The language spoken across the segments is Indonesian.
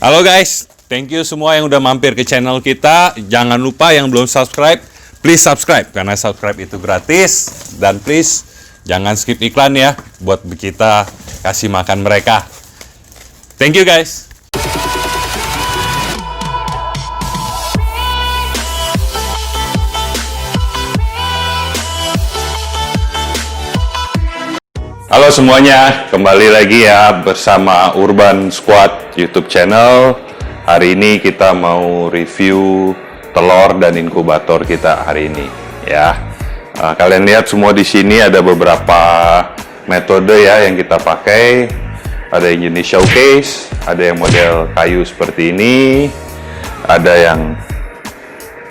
Halo guys, thank you semua yang udah mampir ke channel kita. Jangan lupa yang belum subscribe, please subscribe karena subscribe itu gratis. Dan please jangan skip iklan ya, buat kita kasih makan mereka. Thank you guys. Halo semuanya, kembali lagi ya bersama Urban Squad YouTube channel. Hari ini kita mau review telur dan inkubator kita hari ini ya. Kalian lihat semua di sini ada beberapa metode ya yang kita pakai. Ada yang jenis showcase, ada yang model kayu seperti ini, ada yang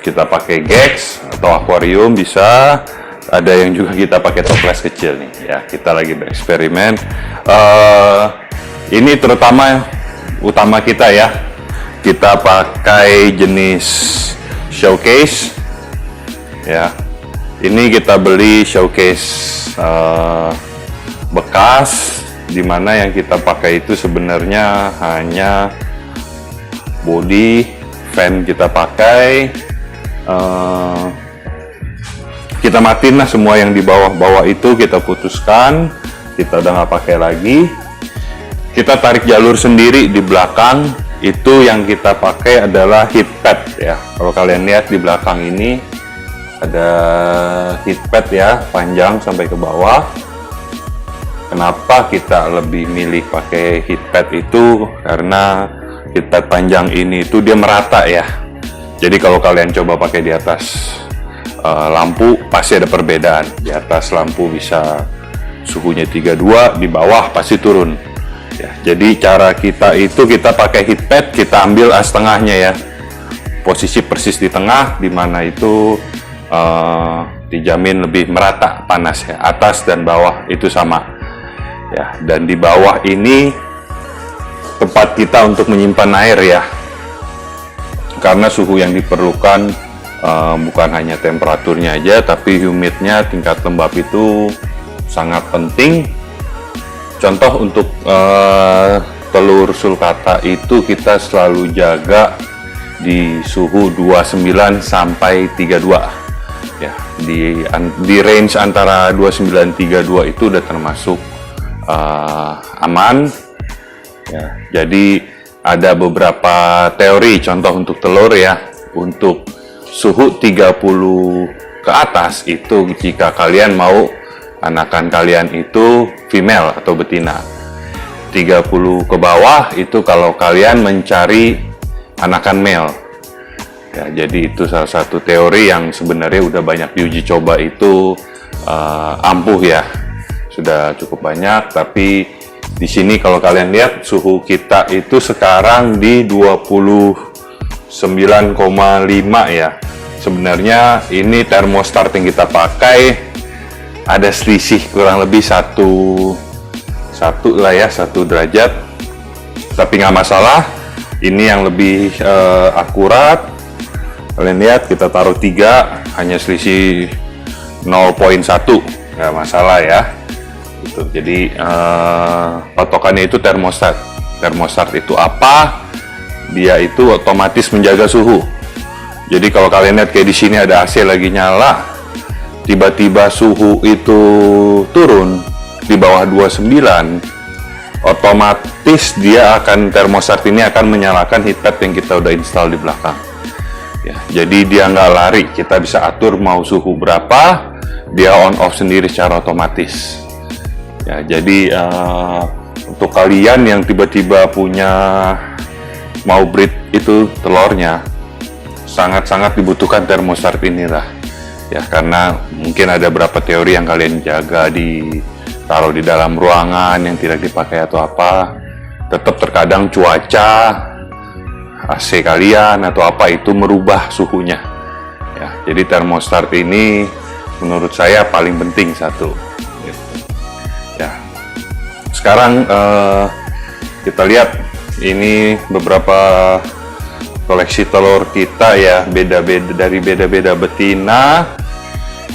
kita pakai gex atau akuarium bisa. Ada yang juga kita pakai toples kecil nih ya, kita lagi bereksperimen. Ini utama kita ya, kita pakai jenis showcase ya. Ini kita beli showcase bekas, dimana yang kita pakai itu sebenarnya hanya body, fan kita pakai. Kita matiin lah semua yang di bawah-bawah itu, kita putuskan, kita udah nggak pakai lagi. Kita tarik jalur sendiri di belakang, itu yang kita pakai adalah heat pad ya. Kalau kalian lihat di belakang ini ada heat pad ya, panjang sampai ke bawah. Kenapa kita lebih milih pakai heat pad itu? Karena heat pad panjang ini itu dia merata ya. Jadi kalau kalian coba pakai di atas lampu pasti ada perbedaan. Di atas lampu bisa suhunya 32, di bawah pasti turun ya. Jadi cara kita itu, kita pakai heat pad, kita ambil as tengahnya ya, posisi persis di tengah, dimana itu dijamin lebih merata panas ya. Atas dan bawah itu sama ya. Dan di bawah ini tempat kita untuk menyimpan air ya, karena suhu yang diperlukan bukan hanya temperaturnya aja, tapi humidnya, tingkat lembab itu sangat penting. Contoh untuk telur sulcata itu kita selalu jaga di suhu 29 sampai 32 ya. Di range antara 29 32 itu udah termasuk aman ya. Jadi ada beberapa teori contoh untuk telur ya. Untuk suhu 30 ke atas itu jika kalian mau anakan kalian itu female atau betina. 30 ke bawah itu kalau kalian mencari anakan male ya. Jadi itu salah satu teori yang sebenarnya udah banyak diuji coba, itu ampuh ya, sudah cukup banyak. Tapi di sini kalau kalian lihat suhu kita itu sekarang di 29,5 ya. Sebenarnya ini termostat yang kita pakai ada selisih kurang lebih satu derajat, tapi nggak masalah. Ini yang lebih akurat. Kalian lihat kita taruh 3, hanya selisih 0,1, nggak masalah ya. Gitu. Jadi patokannya itu termostat. Termostat itu apa? Dia itu otomatis menjaga suhu. Jadi kalau kalian lihat kayak di sini ada AC lagi nyala, tiba-tiba suhu itu turun di bawah 29, otomatis dia akan, termostat ini akan menyalakan heat pad yang kita udah install di belakang ya. Jadi dia nggak lari, kita bisa atur mau suhu berapa, dia on off sendiri secara otomatis ya. Jadi untuk kalian yang tiba-tiba punya mau breed itu telurnya, sangat-sangat dibutuhkan termostat inilah ya, karena mungkin ada beberapa teori yang kalian jaga taruh di dalam ruangan yang tidak dipakai atau apa, tetap terkadang cuaca, AC kalian atau apa itu merubah suhunya ya. Jadi termostat ini menurut saya paling penting satu ya. Sekarang kita lihat ini beberapa koleksi telur kita ya, dari beda-beda betina.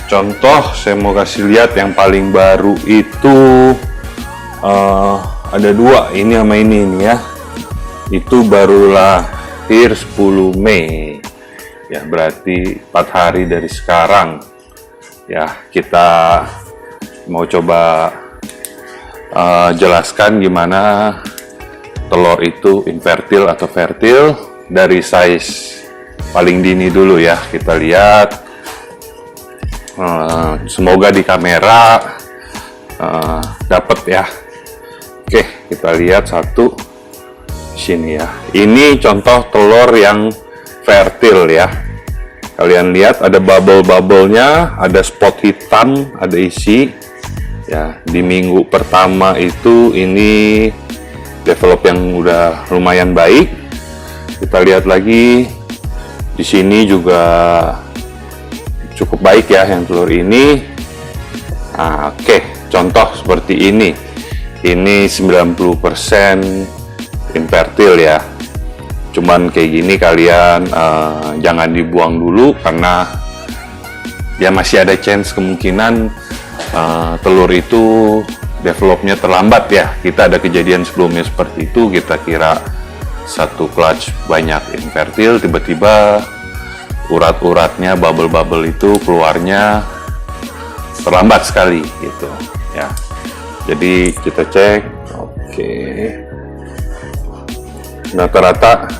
Contoh saya mau kasih lihat yang paling baru itu ada 2, ini sama ini ya. itu baru lahir 10 Mei ya, berarti 4 hari dari sekarang ya. Kita mau coba jelaskan gimana telur itu infertil atau fertil dari size paling dini dulu ya. Kita lihat, semoga di kamera dapat ya. Oke, kita lihat satu sini ya. Ini contoh telur yang fertil ya. Kalian lihat ada bubble-bubblenya, ada spot hitam, ada isi ya. Di minggu pertama itu ini develop yang udah lumayan baik. Kita lihat lagi di sini juga cukup baik ya yang telur ini. Nah, oke, contoh seperti ini. Ini 90% infertil ya. Cuman kayak gini kalian jangan dibuang dulu, karena ya masih ada chance kemungkinan telur itu developnya terlambat ya. Kita ada kejadian sebelumnya seperti itu. Kita kira satu clutch banyak infertil, tiba-tiba urat-uratnya, bubble-bubble itu keluarnya terlambat sekali gitu ya. Jadi kita cek, oke, rata-rata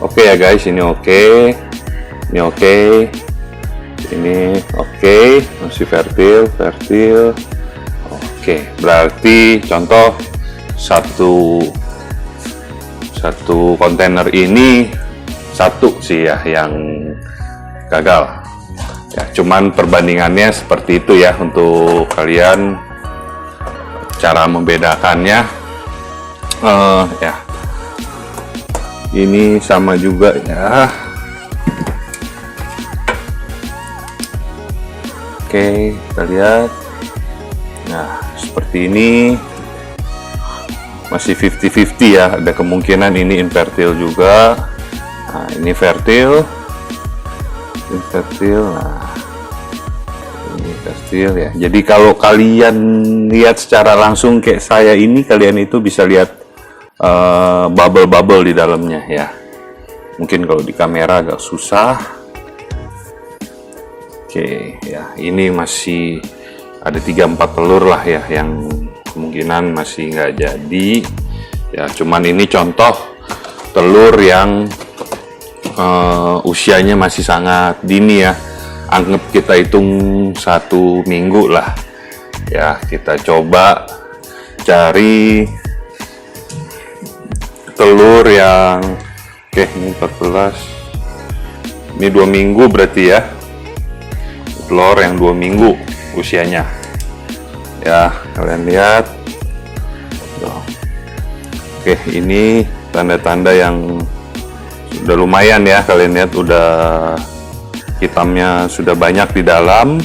oke ya guys. Ini oke, ini oke, ini oke, masih fertil. Oke, berarti contoh satu kontainer ini satu sih ya yang gagal ya. Cuman perbandingannya seperti itu ya, untuk kalian cara membedakannya ya. Ini sama juga ya. Oke, kita lihat. Nah, seperti ini masih 50-50 ya. Ada kemungkinan ini infertil juga. Nah, ini fertil, infertil. Nah, ini fertil ya. Jadi kalau kalian lihat secara langsung kayak saya ini, kalian itu bisa lihat bubble-bubble di dalamnya ya. Mungkin kalau di kamera agak susah. Oke ya, ini masih ada 3-4 telur lah ya yang kemungkinan masih nggak jadi ya. Cuman ini contoh telur yang usianya masih sangat dini ya. Anggap kita hitung 1 minggu lah ya. Kita coba cari telur yang oke, ini 14, ini 2 minggu berarti ya. Telur yang 2 minggu usianya ya, kalian lihat. Oke, ini tanda-tanda yang sudah lumayan ya. Kalian lihat udah hitamnya sudah banyak di dalam,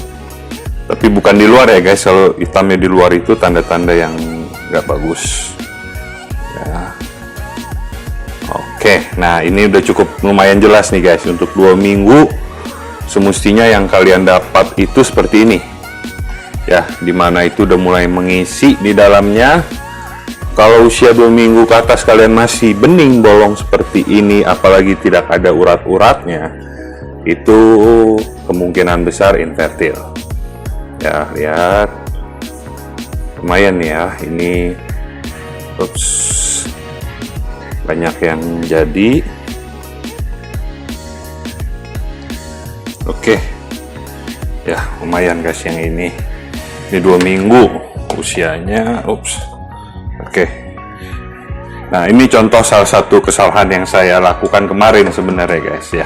tapi bukan di luar ya guys. Kalau hitamnya di luar itu tanda-tanda yang nggak bagus ya. Oke, nah ini udah cukup lumayan jelas nih guys. Untuk 2 minggu semestinya yang kalian dapat itu seperti ini ya, dimana itu udah mulai mengisi di dalamnya. Kalau usia 2 minggu ke atas kalian masih bening bolong seperti ini, apalagi tidak ada urat-uratnya, itu kemungkinan besar infertil ya. Lihat, lumayan ya ini. Ups, banyak yang jadi. Oke ya, lumayan guys yang ini 2 minggu usianya. Ups. Oke, nah ini contoh salah satu kesalahan yang saya lakukan kemarin sebenarnya guys ya.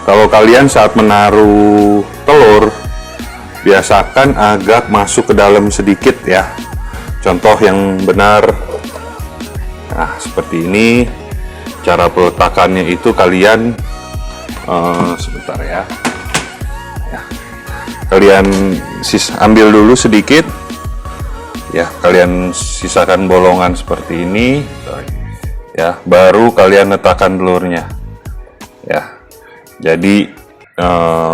Kalau kalian saat menaruh telur, biasakan agak masuk ke dalam sedikit ya. Contoh yang benar, nah seperti ini. Cara peletakannya itu kalian sebentar ya. Kalian ambil dulu sedikit ya, kalian sisakan bolongan seperti ini ya, baru kalian letakkan telurnya ya. Jadi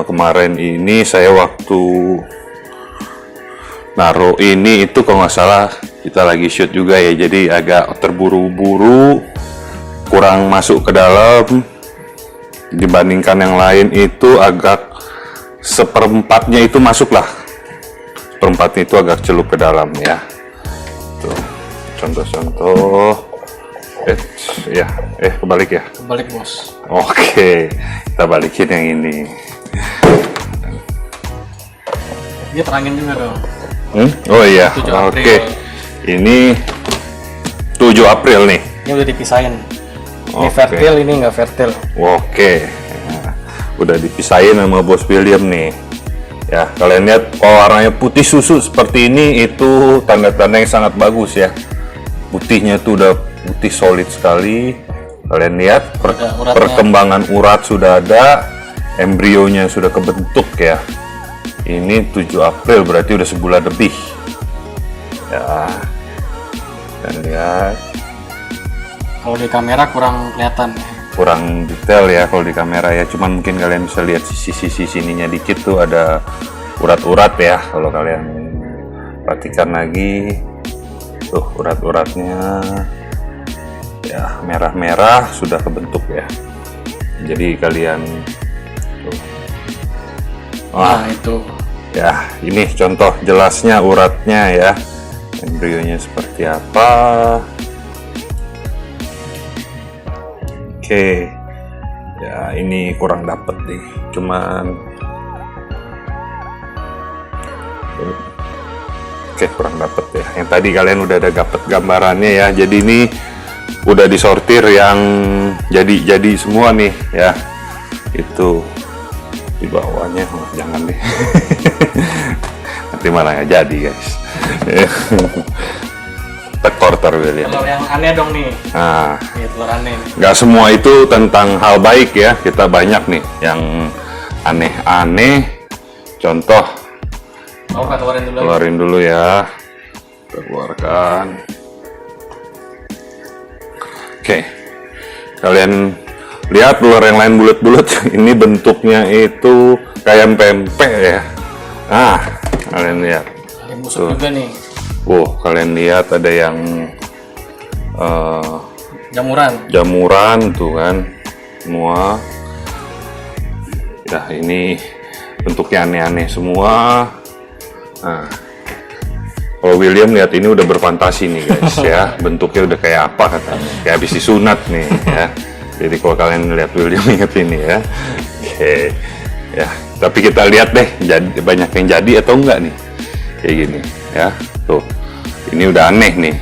kemarin ini saya waktu naruh ini itu kalau nggak salah kita lagi shoot juga ya, jadi agak terburu-buru, kurang masuk ke dalam dibandingkan yang lain. Itu agak seperempatnya itu masuk lah, seperempatnya itu agak celup ke dalam ya. Tuh contoh-contoh. Ya kebalik ya, kebalik bos. Oke, kita balikin yang ini. Ini terangin juga dong. Oh iya, 7 April. oke. Ini 7 April nih. Ini udah dipisahin. Ini Oke. vertil, ini nggak vertil. Oke, nah, udah dipisahin sama Bos William nih. Ya, kalian lihat kalau warnanya putih susu seperti ini, itu tanda-tanda yang sangat bagus ya. Putihnya tuh udah putih solid sekali. Kalian lihat Uratnya. perkembangan urat sudah ada, embrionya sudah kebentuk ya. Ini 7 April berarti udah sebulan lebih. Ya, dan lihat Kalau di kamera kurang kelihatan. kurang detail ya kalau di kamera ya, cuman mungkin kalian bisa lihat sisi-sisi sininya dikit tuh ada urat-urat ya. Kalau kalian perhatikan lagi tuh urat-uratnya ya, merah-merah sudah kebentuk ya. Jadi kalian tuh. Nah itu. Ya, ini contoh jelasnya uratnya ya. Embrionya seperti apa. Oke. Ya, ini kurang dapet nih. Cuman Oke, kurang dapet ya. Yang tadi kalian udah ada dapet gambarannya ya. Jadi ini udah disortir yang jadi semua nih ya. Itu di bawahnya, jangan deh. Nanti malah nggak jadi guys. Tekor William. Telur yang aneh dong nih. Nah, Ini telur aneh nih. nggak semua itu tentang hal baik ya. Kita banyak nih yang aneh-aneh. Contoh, Mau nggak keluarin dulu? keluarin dulu ya. Kita keluarkan. Oke, kalian lihat telur yang lain bulat-bulat. Ini bentuknya itu kayak pempek ya. Nah, kalian lihat. Ada yang busuk juga nih. Kalian lihat ada yang Jamuran. jamuran tuh kan, semua. Ya, ini bentuknya aneh-aneh semua. Nah, kalau William lihat ini udah berfantasi nih guys ya, bentuknya udah kayak apa katanya, kayak habis disunat nih ya. Jadi kalau kalian lihat William ingat ini ya. Oke, ya. Tapi kita lihat deh, banyak yang jadi atau enggak nih, kayak gini ya. Tuh, ini udah aneh nih.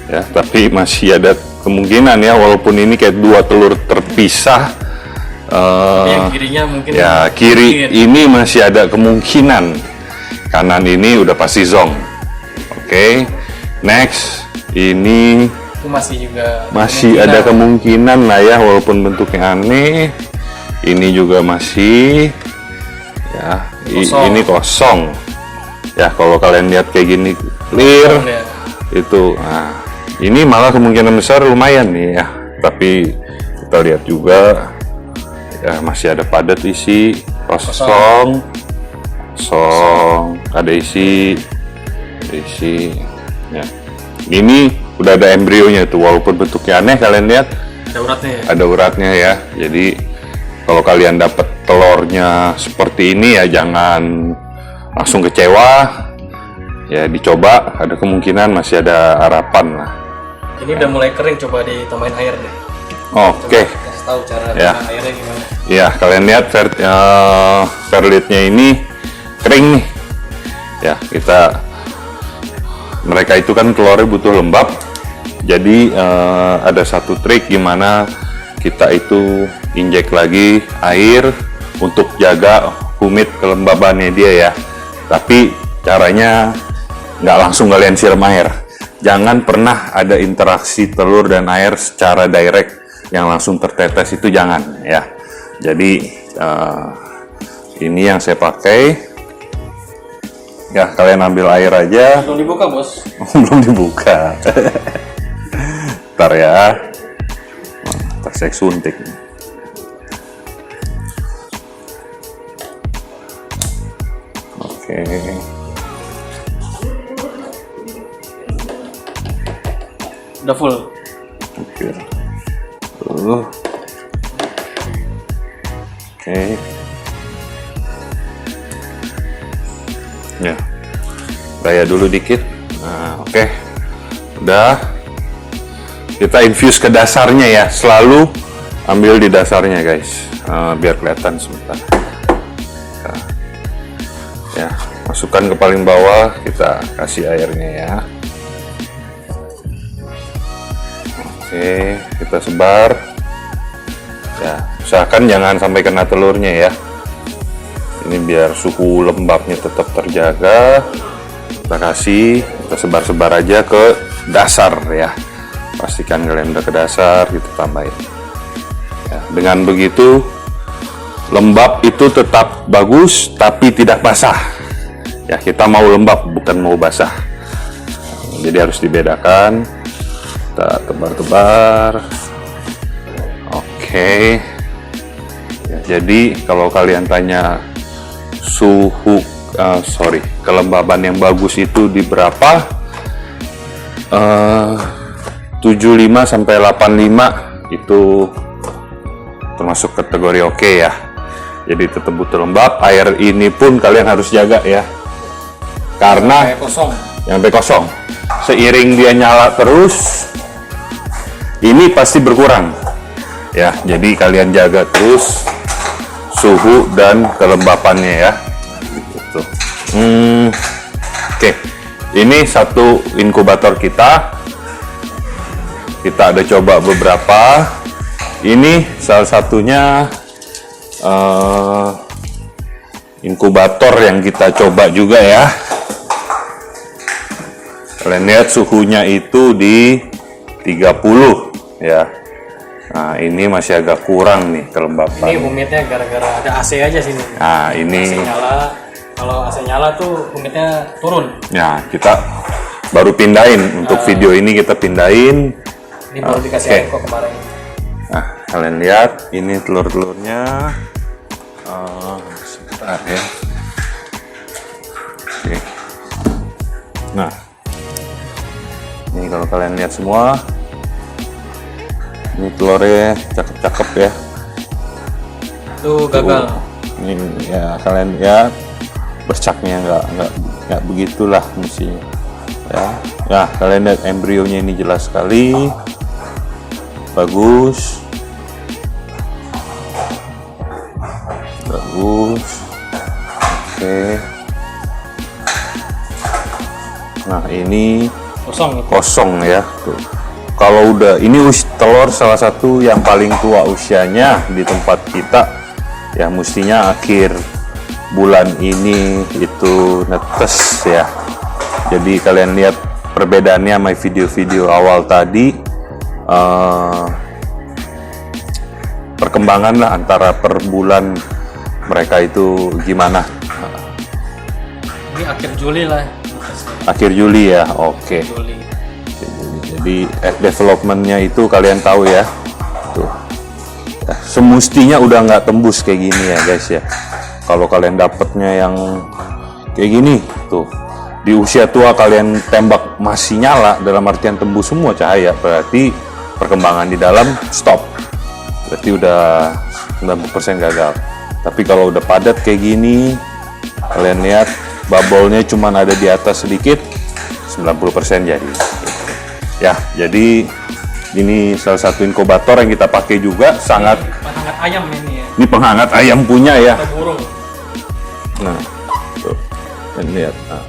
Ya, tapi masih ada kemungkinan ya, walaupun ini kayak dua telur terpisah. Yang kirinya mungkin. Ya, kiri ini masih ada kemungkinan. Kanan ini udah pasti zong. Oke, next ini Itu masih juga. masih ada kemungkinan lah ya, walaupun bentuknya aneh. Ini juga masih ya, Kosong. ini kosong. Ya, kalau kalian lihat kayak gini clear Ya. itu. Nah, ini malah kemungkinan besar lumayan nih ya. Tapi kita lihat juga ya, masih ada padat isi, kosong, ada isi ya. Ini udah ada embrionya tuh, walaupun bentuknya aneh. Kalian lihat Ada uratnya ya. ada uratnya ya. Jadi kalau kalian dapat telurnya seperti ini ya, jangan langsung kecewa ya, dicoba, ada kemungkinan masih ada harapan lah. Ini udah mulai kering, coba ditambahin air deh. Oke. Kasih tahu cara Ya. tambahin airnya gimana. Ya, kalian lihat perlitnya ini kering nih. Ya, mereka itu kan telurnya butuh lembab. Jadi ada satu trik gimana kita itu injek lagi air untuk jaga humid kelembabannya dia ya. Tapi caranya nggak langsung kalian siram air. Jangan pernah ada interaksi telur dan air secara direct yang langsung tertetes, itu jangan ya. Jadi ini yang saya pakai ya, kalian ambil air aja. Belum dibuka bos. Belum dibuka. Ntar ya, ntar saya suntik. Oke, Udah full. Oke. Oke. Ya. Gaya dulu dikit. Nah, oke. Udah. Kita infuse ke dasarnya ya. Selalu ambil di dasarnya, guys. Biar kelihatan sebentar. Nah. Ya, masukkan ke paling bawah, kita kasih airnya ya. Oke, kita sebar. Ya, usahakan jangan sampai kena telurnya ya. Ini biar suhu lembabnya tetap terjaga. Kita kasih, kita sebar-sebar aja ke dasar ya. Pastikan kalian udah ke dasar, gitu tambahin. Ya, dengan begitu lembab itu tetap bagus, tapi tidak basah. Ya, kita mau lembab, bukan mau basah. Jadi harus dibedakan. Kita tebar-tebar. Oke. Ya, jadi kalau kalian tanya suhu, kelembaban yang bagus itu di berapa? 75 sampai 85 itu termasuk kategori oke ya. Jadi tetap butuh lembab. Air ini pun kalian harus jaga ya. Karena sampai kosong. Seiring dia nyala terus, ini pasti berkurang. Ya, jadi kalian jaga terus suhu dan kelembapannya ya. Gitu. Oke. Ini satu inkubator kita. Kita ada coba beberapa. Ini salah satunya inkubator yang kita coba juga ya. Kalian lihat suhunya itu di 30 ya. Nah, ini masih agak kurang nih kelembapan. Ini humidnya gara-gara ada AC aja sini. Nah, ini AC nyala. Kalau AC nyala tuh humidnya turun. ya, kita baru pindahin untuk video ini, kita pindahin. Ini baru dikasih air kok kemarin. Nah, kalian lihat ini telur-telurnya. Sebentar ya. Oke. Nah, ini kalau kalian lihat semua, ini telurnya cakep-cakep ya. Itu gagal. Ini ya, kalian lihat bercaknya nggak begitulah mestinya. Ya, nah kalian lihat embrionya ini jelas sekali, bagus. Oke. Nah, ini kosong ya. Tuh. Kalau udah ini telur salah satu yang paling tua usianya di tempat kita. Ya, mestinya akhir bulan ini itu netes ya. Jadi kalian lihat perbedaannya sama video-video awal tadi. Perkembangan lah antara per bulan mereka itu gimana. Ini akhir Juli lah. Akhir Juli ya, oke. Juli. Jadi developmentnya itu kalian tahu ya. Tuh. Ya, semestinya udah nggak tembus kayak gini ya guys ya. Kalau kalian dapetnya yang kayak gini tuh, di usia tua kalian tembak masih nyala, dalam artian tembus semua cahaya, berarti perkembangan di dalam stop. Berarti udah 90% gagal. Tapi kalau udah padat kayak gini, kalian lihat bubble-nya cuma ada di atas sedikit, 90% jadi. Ya, jadi ini salah satu inkubator yang kita pakai juga, sangat Penghangat ayam ini ya. ini penghangat ayam punya ya. Atau burung. Nah, tuh, dan lihat. Nah.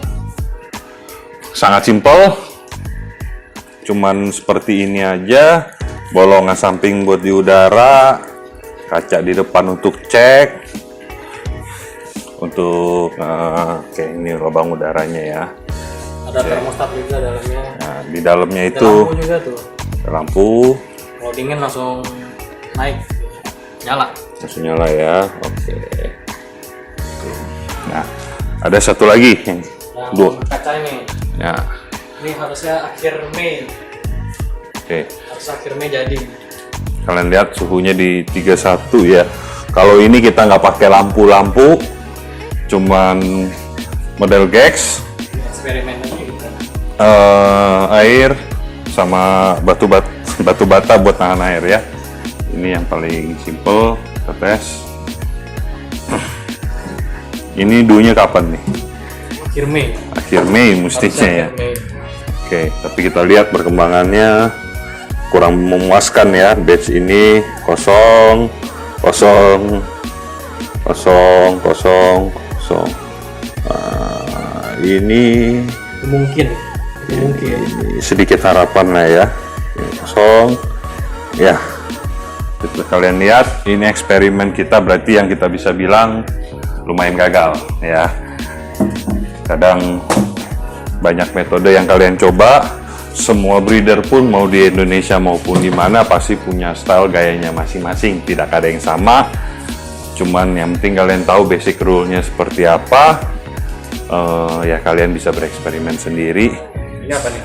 Sangat simpel, cuman seperti ini aja. Bolongan samping buat di udara, kaca di depan untuk cek, untuk kayak ini lubang udaranya ya. Ada termostat juga dalamnya. Nah, di dalamnya Ada itu lampu juga tuh. lampu, Kalau dingin langsung naik, nyala. langsung nyala ya. Oke. Nah, ada satu lagi yang Yang kaca ini. Ya. Ini harusnya akhir Mei. Oke. Harus akhir Mei jadi. Kalian lihat suhunya di 31 ya. Kalau ini kita nggak pakai lampu-lampu, cuman model Gex, Eksperimen aja gitu. air sama batu bata buat nahan air ya. Ini yang paling simple, kita tes. Ini dunya kapan nih? Akhir Mei. Akhir Mei mestinya ya. Mei. Oke, tapi kita lihat perkembangannya kurang memuaskan ya. Batch ini kosong. Ini Mungkin. sedikit harapan lah ya. Ini kosong. Ya, itu kalian lihat ini eksperimen kita, berarti yang kita bisa bilang lumayan gagal ya. Kadang banyak metode yang kalian coba, semua breeder pun mau di Indonesia maupun di mana pasti punya style gayanya masing-masing, tidak ada yang sama. Cuman yang penting kalian tahu basic rule-nya seperti apa. Ya kalian bisa bereksperimen sendiri. Ini apa nih?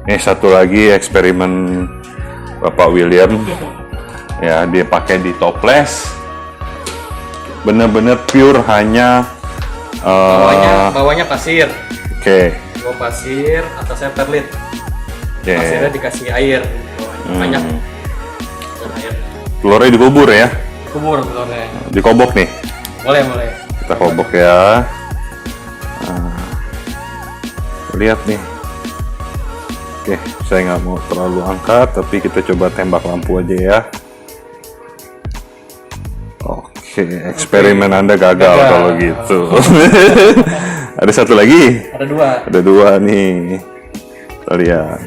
Ini satu lagi eksperimen Bapak William. Ya, dia pakai di toples. Bener-bener pure hanya bawahnya pasir. Oke. Bawah pasir, atasnya perlit. Oke. Pasirnya dikasih air. Banyak. Dan air. Telurnya dikubur ya. Kubur telurnya. Dikobok nih. Boleh. Kita kobok ya. Lihat nih. Oke, saya nggak mau terlalu angkat, tapi kita coba tembak lampu aja ya. Oke, eksperimen Anda gagal kalau gitu. Ada satu lagi. Ada dua nih. Kita lihat.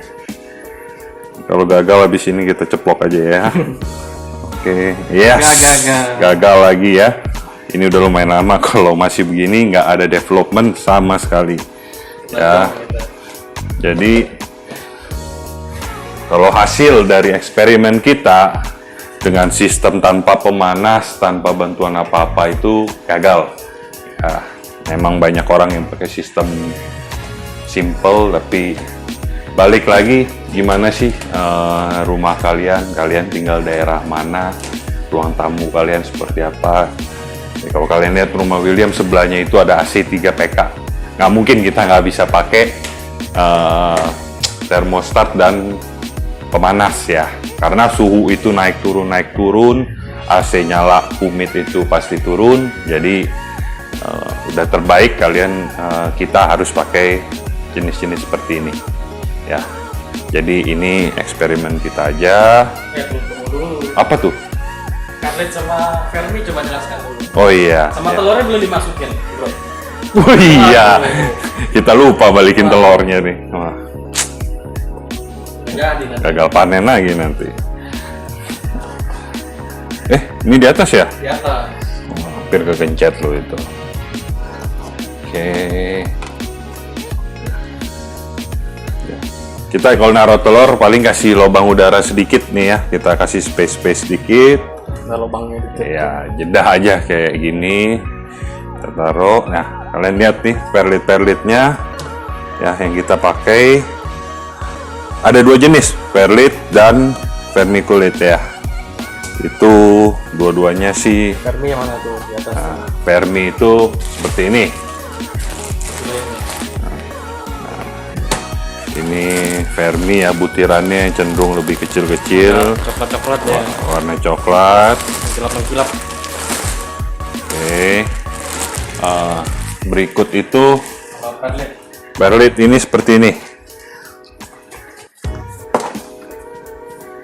Kalau gagal habis ini kita ceplok aja ya. Oke, yes. Gagal lagi ya. Ini udah lumayan lama. Kalau masih begini nggak ada development sama sekali. Ya. Jadi kalau hasil dari eksperimen kita dengan sistem tanpa pemanas, tanpa bantuan apa-apa itu gagal. Ya, memang banyak orang yang pakai sistem simple, tapi balik lagi gimana sih rumah kalian tinggal daerah mana, ruang tamu kalian seperti apa. Ya, kalau kalian lihat rumah William sebelahnya itu ada AC 3 PK, nggak mungkin kita nggak bisa pakai termostat dan pemanas ya, karena suhu itu naik turun, AC nyala, humid itu pasti turun. Jadi udah terbaik kita harus pakai jenis-jenis seperti ini ya. Jadi ini eksperimen kita aja. Tunggu dulu. Apa tuh? Carlet sama Fermi coba jelaskan dulu. Oh iya. Sama ya. telurnya belum dimasukin, bro. Oh iya. Kita lupa balikin telurnya nih. Wah. Gagal panen lagi nanti. Ini di atas ya? Di atas. Oh, hampir kegencet lo itu. Oke. Kita kalau naruh telur paling kasih lubang udara sedikit nih ya. Kita kasih space sedikit. Ada lubangnya dikit. Ya, jedah aja kayak gini. Kita taruh. Nah, kalian lihat nih perlit-perlitnya. Ya, yang kita pakai ada dua jenis, perlit dan vermiculite ya. Itu dua-duanya sih. Fermi yang mana tuh di atas? Nah, Fermi itu seperti ini. Ini Fermi ya, butirannya cenderung lebih kecil-kecil. Coklat-coklat ya. Warna coklat. Kilap-kilap. Oke. Berikut itu Perlit. perlit ini seperti ini.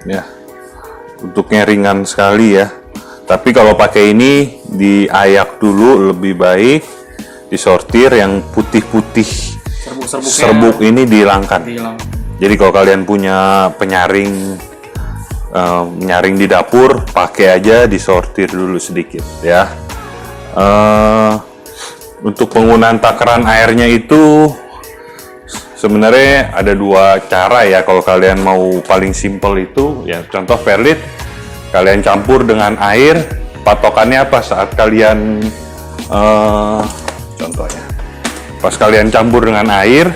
Ya, bentuknya ringan sekali ya. Tapi kalau pakai ini diayak dulu lebih baik, disortir, yang putih-putih serbuk ini dihilangkan. Jadi kalau kalian punya penyaring menyaring di dapur, pakai aja, disortir dulu sedikit ya. Untuk penggunaan takaran airnya itu sebenarnya ada dua cara ya. Kalau kalian mau paling simple itu ya, contoh perlit kalian campur dengan air, patokannya apa saat kalian contohnya pas kalian campur dengan air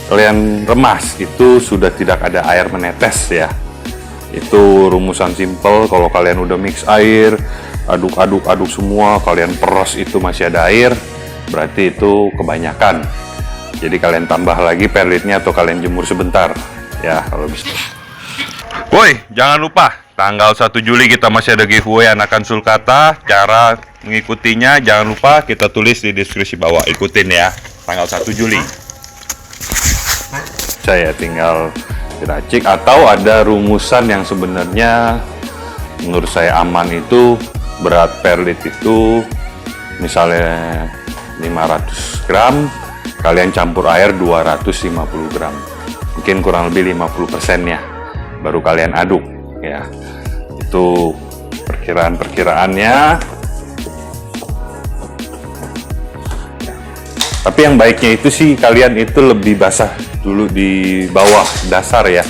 kalian remas, itu sudah tidak ada air menetes ya. Itu rumusan simple. Kalau kalian udah mix air, aduk semua, kalian peros itu masih ada air, berarti itu kebanyakan. Jadi kalian tambah lagi perlitnya atau kalian jemur sebentar ya kalau bisa. Woi, jangan lupa tanggal 1 Juli kita masih ada giveaway anakan sulcata. Cara mengikutinya jangan lupa kita tulis di deskripsi bawah. Ikutin ya, tanggal 1 Juli. Saya tinggal diracik, atau ada rumusan yang sebenarnya menurut saya aman. Itu berat per lit itu misalnya 500 gram, kalian campur air 250 gram, mungkin kurang lebih 50% ya, baru kalian aduk ya. Itu perkiraannya. Tapi yang baiknya itu sih kalian itu lebih basah dulu di bawah dasar ya.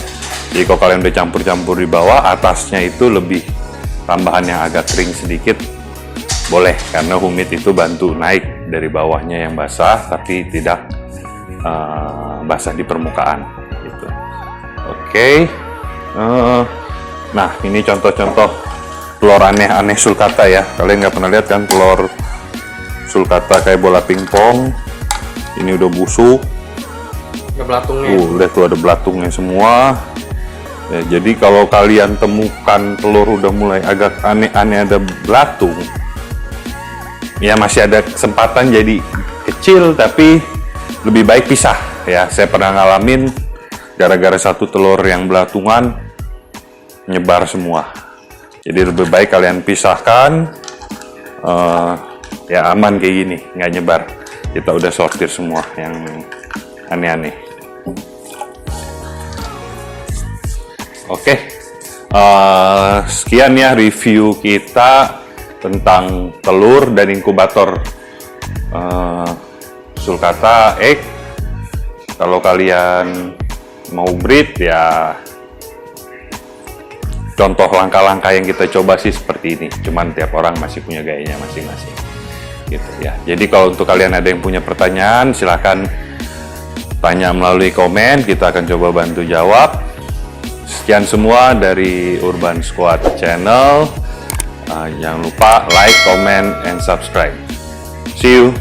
Jadi kalau kalian udah campur-campur di bawah, atasnya itu lebih tambahan yang agak kering sedikit boleh, karena humid itu bantu naik dari bawahnya yang basah tapi tidak basah di permukaan gitu. Oke. Nah, ini contoh-contoh telur aneh-aneh sulcata ya. Kalian nggak pernah lihat kan telur sulcata kayak bola pingpong? Ini udah busuk. Ada belatungnya. Udah tuh ada belatungnya semua. Ya, jadi kalau kalian temukan telur udah mulai agak aneh-aneh ada belatung, ya masih ada kesempatan jadi kecil, tapi lebih baik pisah ya. Saya pernah ngalamin gara-gara satu telur yang belatungan nyebar semua. Jadi lebih baik kalian pisahkan, ya aman kayak gini, nggak nyebar. Kita udah sortir semua yang aneh-aneh. Oke, sekian ya review kita tentang telur dan inkubator sulcata egg. Kalau kalian mau breed ya, contoh langkah-langkah yang kita coba sih seperti ini. Cuman tiap orang masih punya gayanya masing-masing gitu ya. Jadi kalau untuk kalian ada yang punya pertanyaan, silahkan tanya melalui komen, kita akan coba bantu jawab. Sekian semua dari Urban Squad Channel. Jangan lupa like, comment, and subscribe. See you.